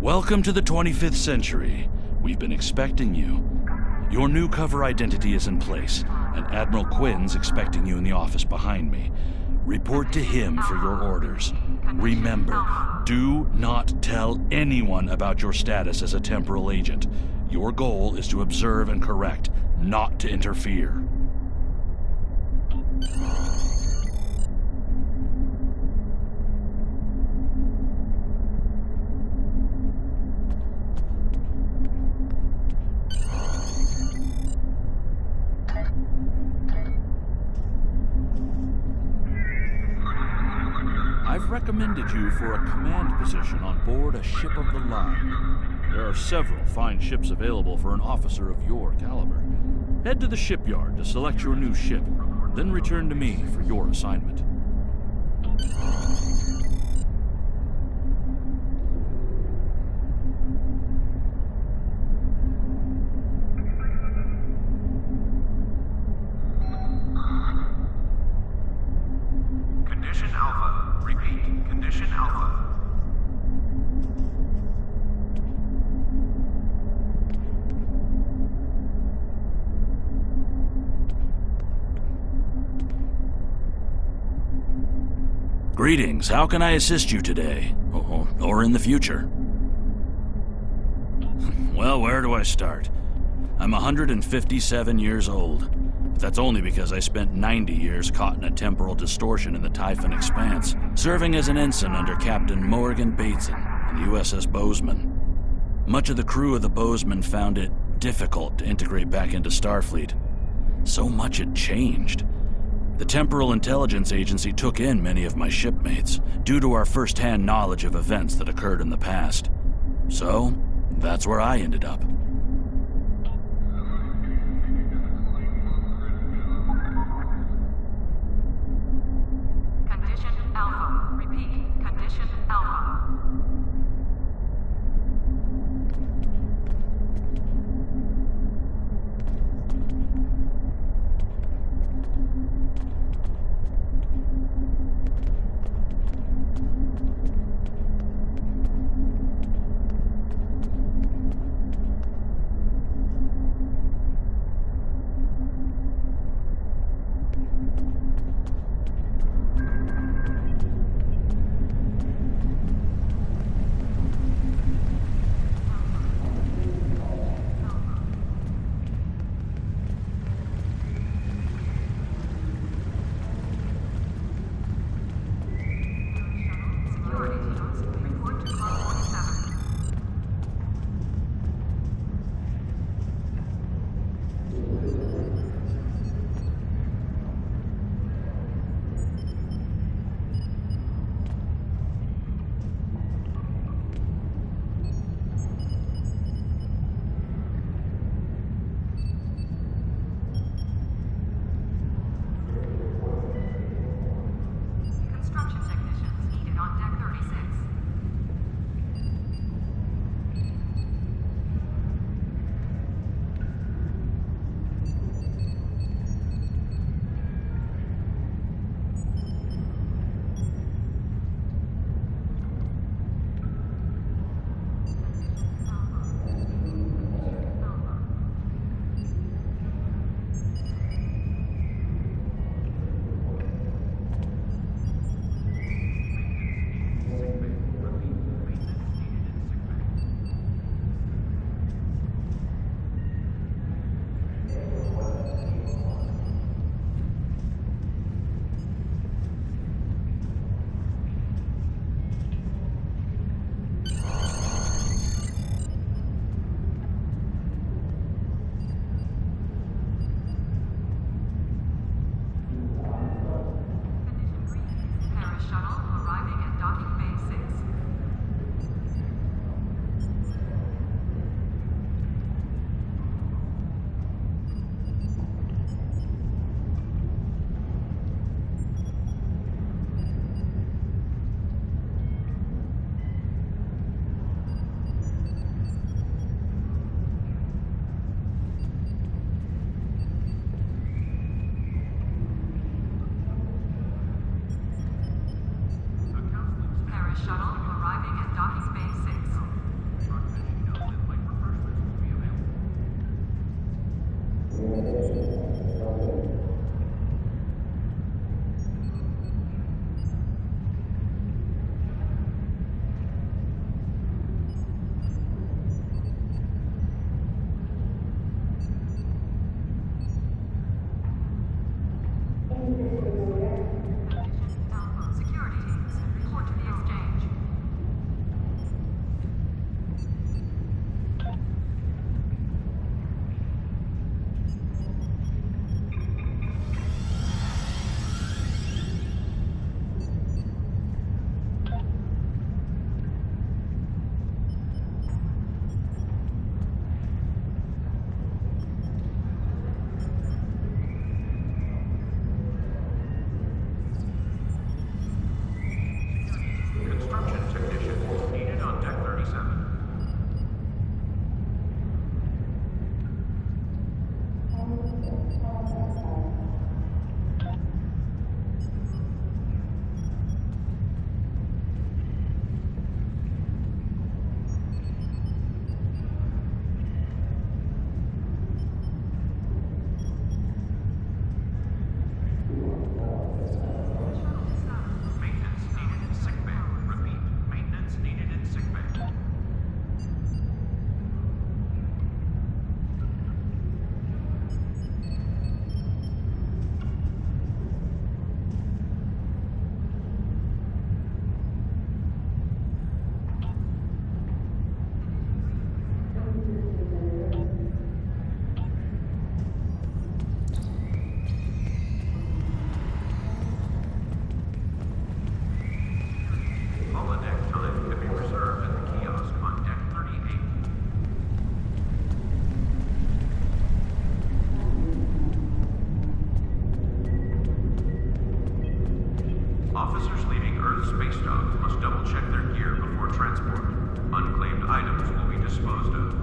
Welcome to the 25th century. We've been expecting you. Your new cover identity is in place, and Admiral Quinn's expecting you in the office behind me. Report to him for your orders. Remember, do not tell anyone about your status as a temporal agent. Your goal is to observe and correct, not to interfere. I've recommended you for a command position on board a ship of the line. There are several fine ships available for an officer of your caliber. Head to the shipyard to select your new ship, then return to me for your assignment. Condition Alpha. Repeat, Condition Alpha. Greetings. How can I assist you today? Or in the future? Well, where do I start? I'm 157 years old. But that's only because I spent 90 years caught in a temporal distortion in the Typhon Expanse, serving as an ensign under Captain Morgan Bateson in the USS Bozeman. Much of the crew of the Bozeman found it difficult to integrate back into Starfleet. So much had changed. The Temporal Intelligence Agency took in many of my shipmates, due to our first-hand knowledge of events that occurred in the past. So, that's where I ended up. Condition Alpha. Repeat, Condition Alpha. disposed of.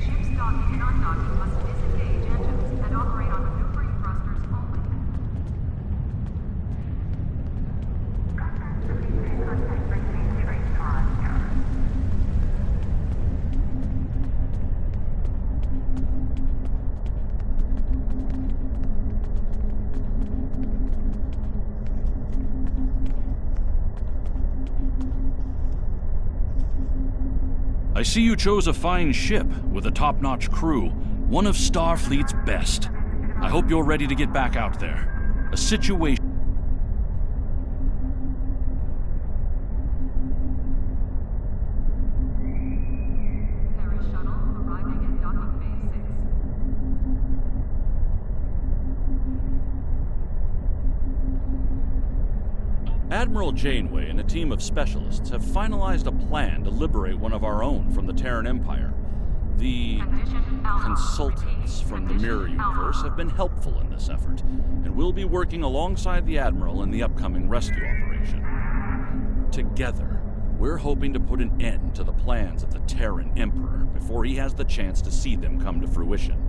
Ships docking and undocking must disengage engines and operate on maneuvering thrusters only. I see you chose a fine ship with a top-notch crew, one of Starfleet's best. I hope you're ready to get back out there. A situation... Paris shuttle arriving at docking bay 6. Admiral Janeway and a team of specialists have finalized a plan to liberate one of our own from the Terran Empire. The Condition Alpha. consultants Repeat, from the Mirror Condition Alpha. Universe have been helpful in this effort, and will be working alongside the Admiral in the upcoming rescue operation. Together, we're hoping to put an end to the plans of the Terran Emperor before he has the chance to see them come to fruition.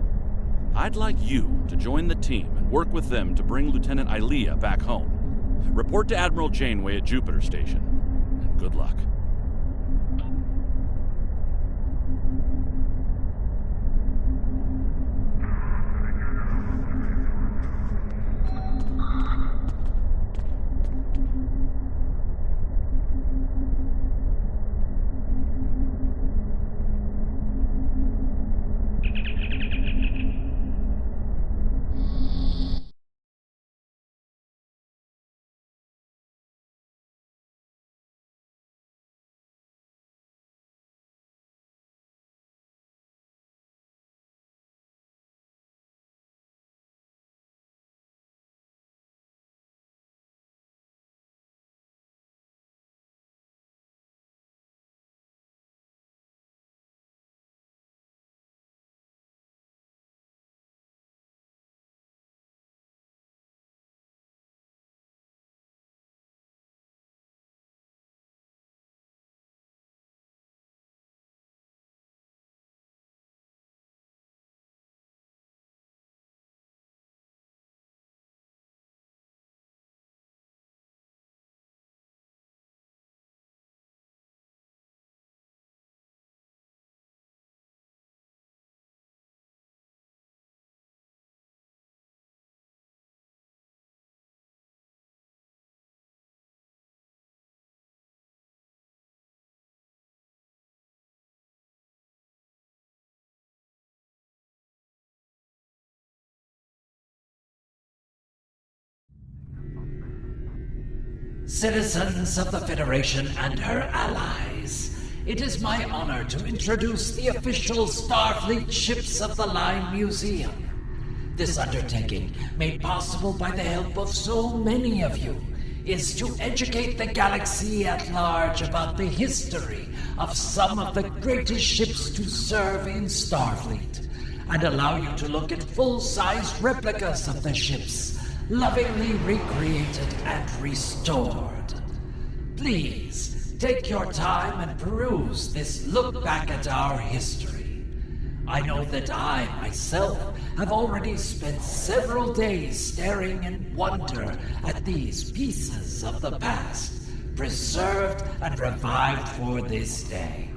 I'd like you to join the team and work with them to bring Lieutenant Ilia back home. Report to Admiral Janeway at Jupiter Station, and good luck. Citizens of the Federation and her allies, it is my honor to introduce the official Starfleet Ships of the Line Museum. This undertaking, made possible by the help of so many of you, is to educate the galaxy at large about the history of some of the greatest ships to serve in Starfleet, and allow you to look at full-sized replicas of the ships, lovingly recreated and restored. Please, take your time and peruse this look back at our history. I know that I, myself, have already spent several days staring in wonder at these pieces of the past, preserved and revived for this day.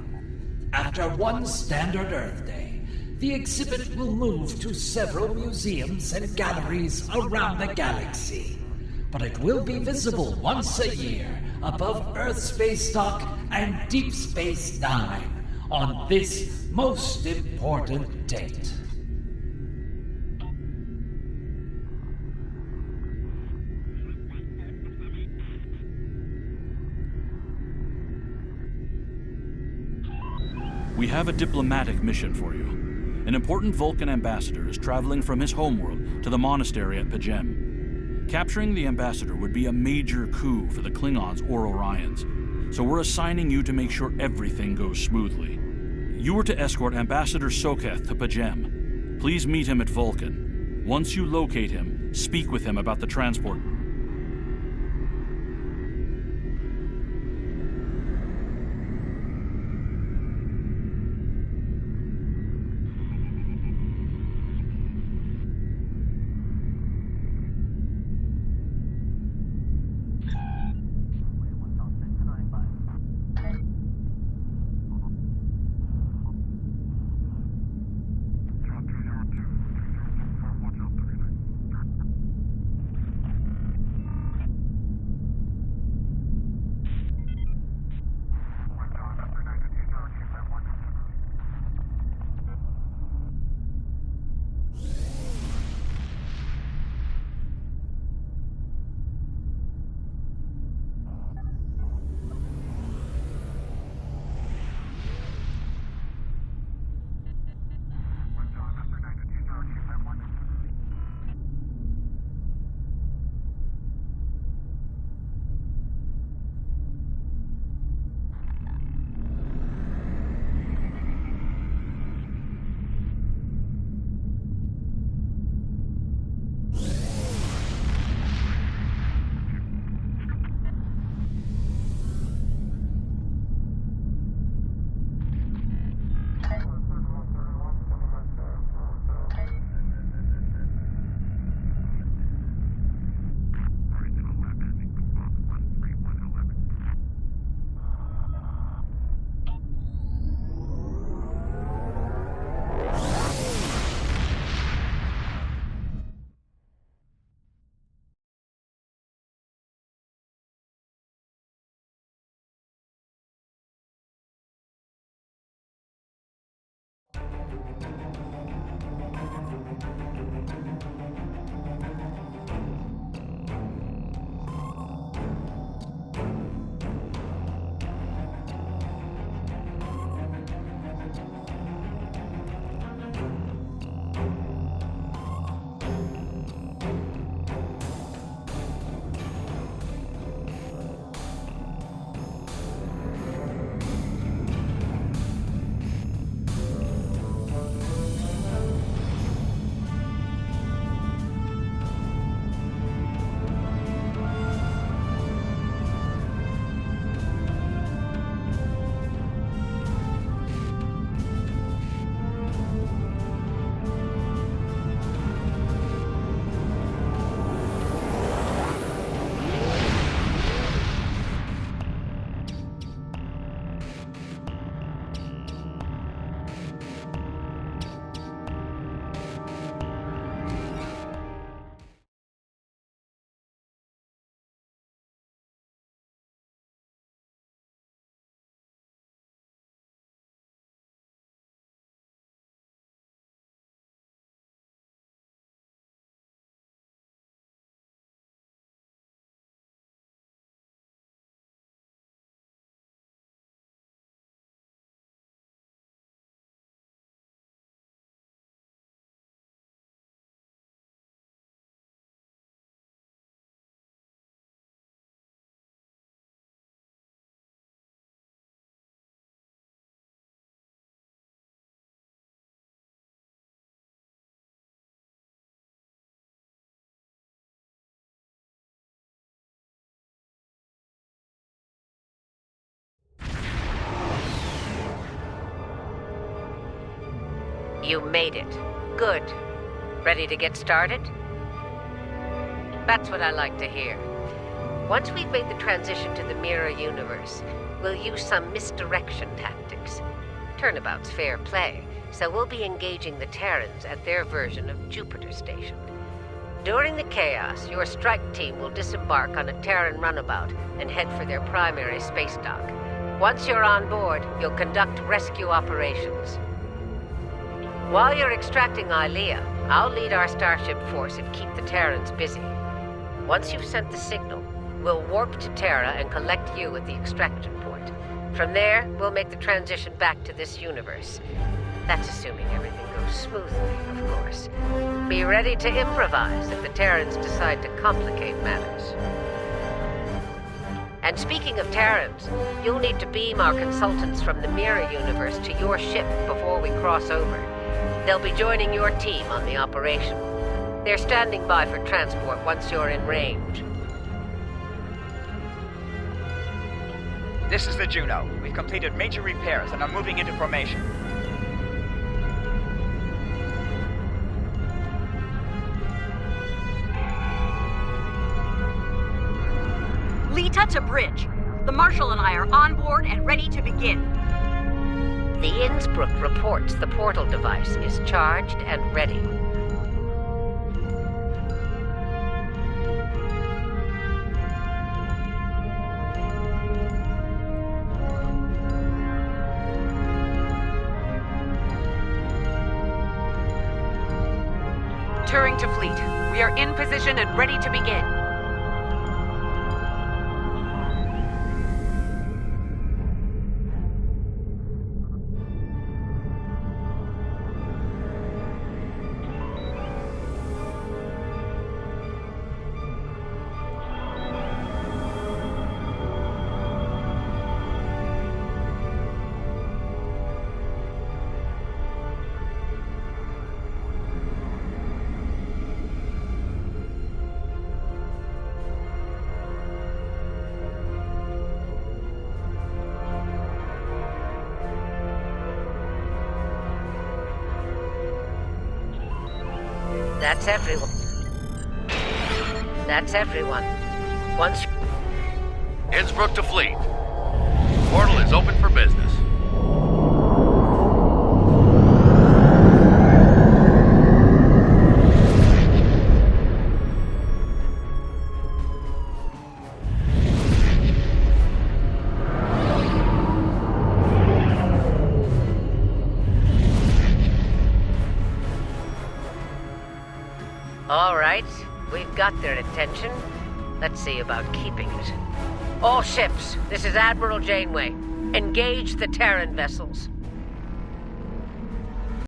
After one standard Earth Day, the exhibit will move to several museums and galleries around the galaxy. But it will be visible once a year above Earth Space Dock and Deep Space Nine on this most important date. We have a diplomatic mission for you. An important Vulcan ambassador is traveling from his homeworld to the monastery at P'Jem. Capturing the ambassador would be a major coup for the Klingons or Orions, so we're assigning you to make sure everything goes smoothly. You are to escort Ambassador Soketh to P'Jem. Please meet him at Vulcan. Once you locate him, speak with him about the transport. You made it. Good. Ready to get started? That's what I like to hear. Once we've made the transition to the mirror universe, we'll use some misdirection tactics. Turnabout's fair play, so we'll be engaging the Terrans at their version of Jupiter Station. During the chaos, your strike team will disembark on a Terran runabout and head for their primary space dock. Once you're on board, you'll conduct rescue operations. While you're extracting Ilea, I'll lead our starship force and keep the Terrans busy. Once you've sent the signal, we'll warp to Terra and collect you at the extraction point. From there, we'll make the transition back to this universe. That's assuming everything goes smoothly, of course. Be ready to improvise if the Terrans decide to complicate matters. And speaking of Terrans, you'll need to beam our consultants from the Mirror Universe to your ship before we cross over. They'll be joining your team on the operation. They're standing by for transport once you're in range. This is the Juno. We've completed major repairs and are moving into formation. Lita to bridge. The Marshal and I are on board and ready to begin. The Innsbruck reports the portal device is charged and ready. Turing to fleet. We are in position and ready to begin. That's everyone. That's everyone. Once... Innsbruck to fleet. Portal is open for business. All right, we've got their attention. Let's see about keeping it. All ships, this is Admiral Janeway. Engage the Terran vessels.